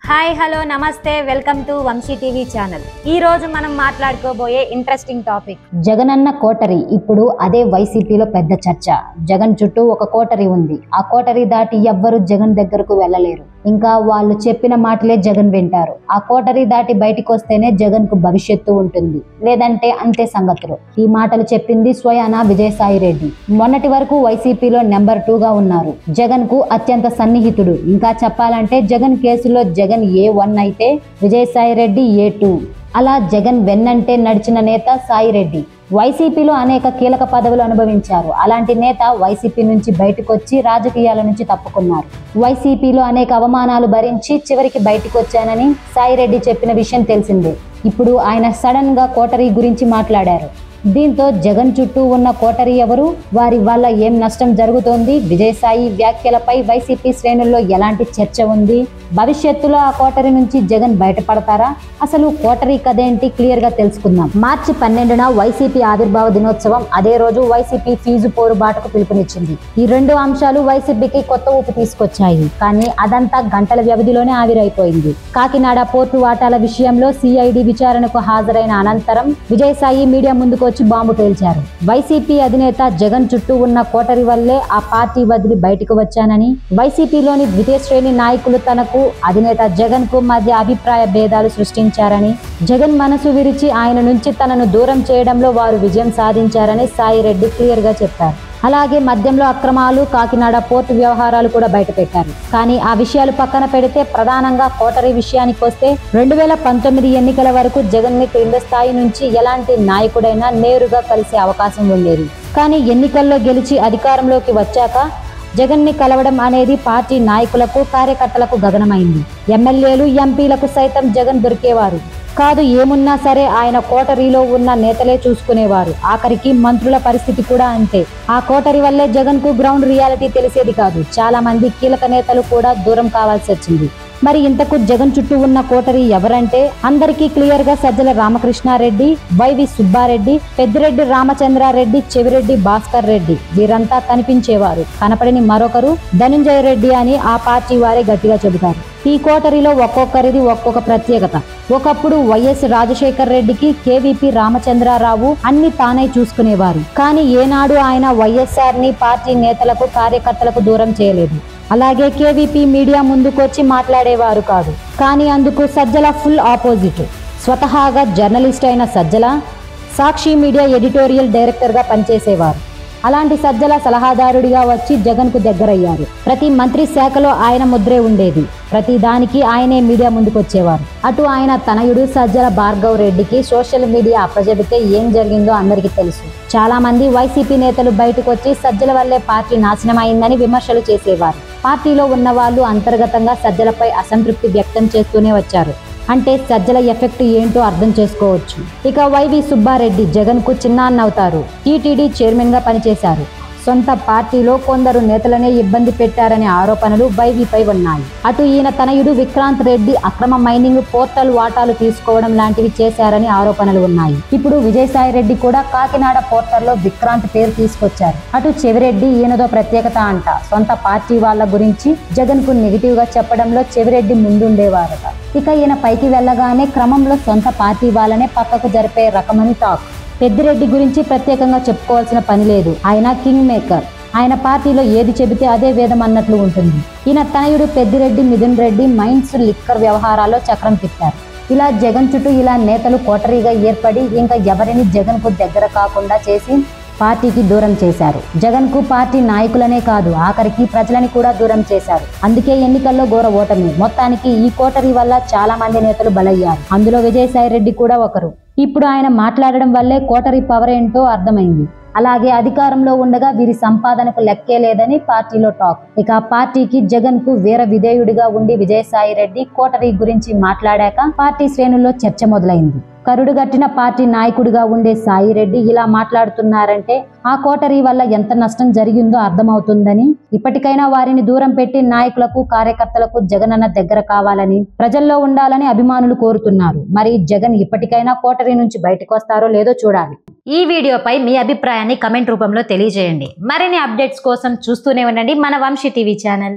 Hi hello నమస్తే welcome to Vamshi TV channel. ఈ రోజు మనం మాట్లాడుకోబోయే ఇంట్రెస్టింగ్ టాపిక్ జగనన్న కోటరీ. ఇప్పుడు అదే వైసీపీలో పెద్ద చర్చ. జగన్ చుట్టూ ఒక కోటరీ ఉంది. ఆ కోటరీ దాటి ఎవ్వరు జగన్ దగ్గరకు వెళ్ళలేరు. ఇంకా వాళ్ళు చెప్పిన మాటలే జగన్ వింటారు. ఆ కోటరీ దాటి బయటికి వస్తేనే జగన్ కు భవిష్యత్తు ఉంటుంది, లేదంటే అంతే సంగతులు. ఈ మాటలు చెప్పింది స్వయానా విజయసాయి రెడ్డి. మొన్నటి వరకు వైసీపీలో నెంబర్ 2 గా ఉన్నారు. జగన్ కు అత్యంత సన్నిహితుడు. ఇంకా చెప్పాలంటే జగన్ కేసులో జగన్ A1 అయితే విజయసాయి రెడ్డి A2. అలా జగన్ వెన్నంటే నడిచిన నేత సాయిరెడ్డి. వైసీపీలో అనేక కీలక పదవులు అనుభవించారు. అలాంటి నేత వైసీపీ నుంచి బయటకు వచ్చి రాజకీయాల నుంచి తప్పుకున్నారు. వైసీపీలో అనేక అవమానాలు భరించి చివరికి బయటకు వచ్చానని సాయిరెడ్డి చెప్పిన విషయం తెలిసిందే. ఇప్పుడు ఆయన సడన్ గా కోటరీ గురించి మాట్లాడారు. దీంతో జగన్ చుట్టూ ఉన్న కోటరీ ఎవరు, వారి వల్ల ఏం నష్టం జరుగుతోంది, విజయసాయి వ్యాఖ్యలపై వైసీపీ శ్రేణుల్లో ఎలాంటి చర్చ ఉంది, భవిష్యత్తులో ఆ కోటరీ నుంచి జగన్ బయటపడతారా, అసలు కోటరీ కథేంటి క్లియర్ గా తెలుసుకుందాం. మార్చి 12న వైసీపీ ఆవిర్భావ దినోత్సవం. అదే రోజు వైసీపీ ఫీజు పోరుబాటుకు పిలుపునిచ్చింది. ఈ రెండు అంశాలు వైసీపీకి కొత్త ఊపు తీసుకొచ్చాయి. కానీ అదంతా గంటల వ్యవధిలోనే ఆవిరైపోయింది. కాకినాడ పోర్టు వాటాల విషయంలో సిఐడి విచారణకు హాజరైన అనంతరం విజయసాయి మీడియా ముందుకు బాంబు పేల్చారు. వైసీపీ అధినేత జగన్ చుట్టూ ఉన్న కోటరీ వల్లే ఆ పార్టీ వదిలి బయటకు వచ్చానని, వైసీపీలోని ద్వితీయ శ్రేణి నాయకులు తనకు అధినేత జగన్ కు మధ్య అభిప్రాయ భేదాలు సృష్టించారని, జగన్ మనసు విరిచి ఆయన నుంచి తనను దూరం చేయడంలో వారు విజయం సాధించారని సాయిరెడ్డి క్లియర్ గా చెప్పారు. అలాగే మద్యంలో అక్రమాలు, కాకినాడ పోర్టు వ్యవహారాలు కూడా బయటపెట్టారు. కానీ ఆ విషయాలు పక్కన పెడితే ప్రధానంగా కోటరీ విషయానికి వస్తే 2019 ఎన్నికల వరకు జగన్ ని క్రింద స్థాయి నుంచి ఎలాంటి నాయకుడైనా నేరుగా కలిసే అవకాశం ఉండేది. కానీ ఎన్నికల్లో గెలిచి అధికారంలోకి వచ్చాక జగన్ ని కలవడం అనేది పార్టీ నాయకులకు, కార్యకర్తలకు గగనమైంది. ఎమ్మెల్యేలు, ఎంపీలకు సైతం జగన్ దొరికేవారు కాదు. ఏమున్నా సరే ఆయన కోటరీలో ఉన్న నేతలే చూసుకునేవారు. ఆఖరికి మంత్రుల పరిస్థితి కూడా అంతే. ఆ కోటరీ వల్లే జగన్ కు గ్రౌండ్ రియాలిటీ తెలిసేది కాదు. చాలా మంది కీలక నేతలు కూడా దూరం కావాల్సి వచ్చింది. మరి ఇంతకు జగన్ చుట్టూ ఉన్న కోటరీ ఎవరంటే అందరికీ క్లియర్ గా సజ్జల రామకృష్ణారెడ్డి, వైవి సుబ్బారెడ్డి, పెద్దిరెడ్డి రామచంద్రారెడ్డి, చెవిరెడ్డి భాస్కర్ రెడ్డి వీరంతా కనిపించేవారు. కనపడని మరొకరు ధనుంజయ రెడ్డి అని ఆ పార్టీ వారే గట్టిగా చెబుతారు. ఈ కోటరీలో ఒక్కొక్కరిది ఒక్కొక్క ప్రత్యేకత. ఒకప్పుడు వైఎస్ రాజశేఖర్ రెడ్డికి కేవీపీ రామచంద్రారావు అన్ని తానై చూసుకునేవారు. కానీ ఏనాడు ఆయన వైఎస్ఆర్ ని పార్టీ నేతలకు, కార్యకర్తలకు దూరం చేయలేదు. అలాగే కేవీపీ మీడియా ముందుకొచ్చి మాట్లాడేవారు కాదు. కానీ అందుకు సజ్జల ఫుల్ ఆపోజిట్. స్వతహాగా జర్నలిస్ట్ అయిన సజ్జల సాక్షి మీడియా ఎడిటోరియల్ డైరెక్టర్ గా పనిచేసేవారు. అలాంటి సజ్జల సలహాదారుడిగా వచ్చి జగన్ కు దగ్గరయ్యారు. ప్రతి మంత్రి శాఖలో ఆయన ముద్రే ఉండేది. ప్రతి దానికి ఆయనే మీడియా ముందుకొచ్చేవారు. అటు ఆయన తనయుడు సజ్జల భార్గవ్ రెడ్డికి సోషల్ మీడియా అప్పజెబితే ఏం జరిగిందో అందరికీ తెలుసు. చాలా మంది వైసీపీ నేతలు బయటకు వచ్చి సజ్జల వల్లే పార్టీ నాశనం అయిందని విమర్శలు చేసేవారు. పార్టీలో ఉన్న వాళ్ళు అంతర్గతంగా సజ్జలపై అసంతృప్తి వ్యక్తం చేస్తూనే వచ్చారు. అంటే సజ్జల ఎఫెక్ట్ ఏంటో అర్థం చేసుకోవచ్చు. ఇక వైవి సుబ్బారెడ్డి జగన్ కు చిన్నాన్నవుతారు. టీటీడీ చైర్మన్ గా పనిచేశారు. సొంత పార్టీలో కొందరు నేతలనే ఇబ్బంది పెట్టారనే ఆరోపణలు వైవీపై ఉన్నాయి. అటు ఈయన తనయుడు విక్రాంత్ రెడ్డి అక్రమ మైనింగ్, పోర్టల్ వాటాలు తీసుకోవడం లాంటివి చేశారని ఆరోపణలు ఉన్నాయి. ఇప్పుడు విజయసాయి రెడ్డి కూడా కాకినాడ పోర్టల్లో విక్రాంత్ పేరు తీసుకొచ్చారు. అటు చెవిరెడ్డి ఈయనదో ప్రత్యేకత అంట. సొంత పార్టీ వాళ్ళ గురించి జగన్ కు నెగిటివ్ గా చెప్పడంలో చెవిరెడ్డి ముందుండేవారట. ఇక ఈయన పైకి వెళ్ళగానే క్రమంలో సొంత పార్టీ వాళ్ళనే పక్కకు జరిపే రకమని టాక్. పెద్దిరెడ్డి గురించి ప్రత్యేకంగా చెప్పుకోవాల్సిన పని లేదు. ఆయన కింగ్ మేకర్. ఆయన పార్టీలో ఏది చెబితే అదే వేదం అన్నట్లు ఉంటుంది. ఈయన తనయుడు పెద్దిరెడ్డి మిథున్ రెడ్డి మైన్స్, లిక్కర్ వ్యవహారాల్లో చక్రం తిప్పారు. ఇలా జగన్ చుట్టూ ఇలా నేతలు కోటరీగా ఏర్పడి ఇంకా ఎవరిని జగన్ కు దగ్గర కాకుండా చేసి పార్టీకి దూరం చేశారు. జగన్ కు పార్టీ నాయకులనే కాదు, ఆఖరికి ప్రజలని కూడా దూరం చేశారు. అందుకే ఎన్నికల్లో ఘోర ఓటమి. మొత్తానికి ఈ కోటరీ వల్ల చాలా మంది నేతలు బలయ్యారు. అందులో విజయసాయి రెడ్డి కూడా ఒకరు. ఇప్పుడు ఆయన మాట్లాడడం వల్లే కోటరీ పవర్ ఏంటో అర్థమైంది. అలాగే అధికారంలో ఉండగా వీరి సంపాదనకు లెక్కే లేదని పార్టీలో టాక్. ఇక పార్టీకి జగన్ కు వీర విధేయుడిగా ఉండి విజయసాయి రెడ్డి కోటరీ గురించి మాట్లాడాక పార్టీ శ్రేణుల్లో చర్చ మొదలైంది. కరుడుగట్టిన పార్టీ నాయకుడిగా ఉండే సాయిరెడ్డి ఇలా మాట్లాడుతున్నారంటే ఆ కోటరీ వల్ల ఎంత నష్టం జరిగిందో అర్థమవుతుందని, ఇప్పటికైనా వారిని దూరం పెట్టి నాయకులకు, కార్యకర్తలకు జగనన్న దగ్గర కావాలని, ప్రజల్లో ఉండాలని అభిమానులు కోరుతున్నారు. మరి జగన్ ఇప్పటికైనా కోటరీ నుంచి బయటకు వస్తారో లేదో చూడాలి. ఈ వీడియోపై మీ అభిప్రాయాన్ని కమెంట్ రూపంలో తెలియజేయండి. మరిన్ని అప్డేట్స్ కోసం చూస్తూనే ఉండండి మన వంశీ టీవీ ఛానల్.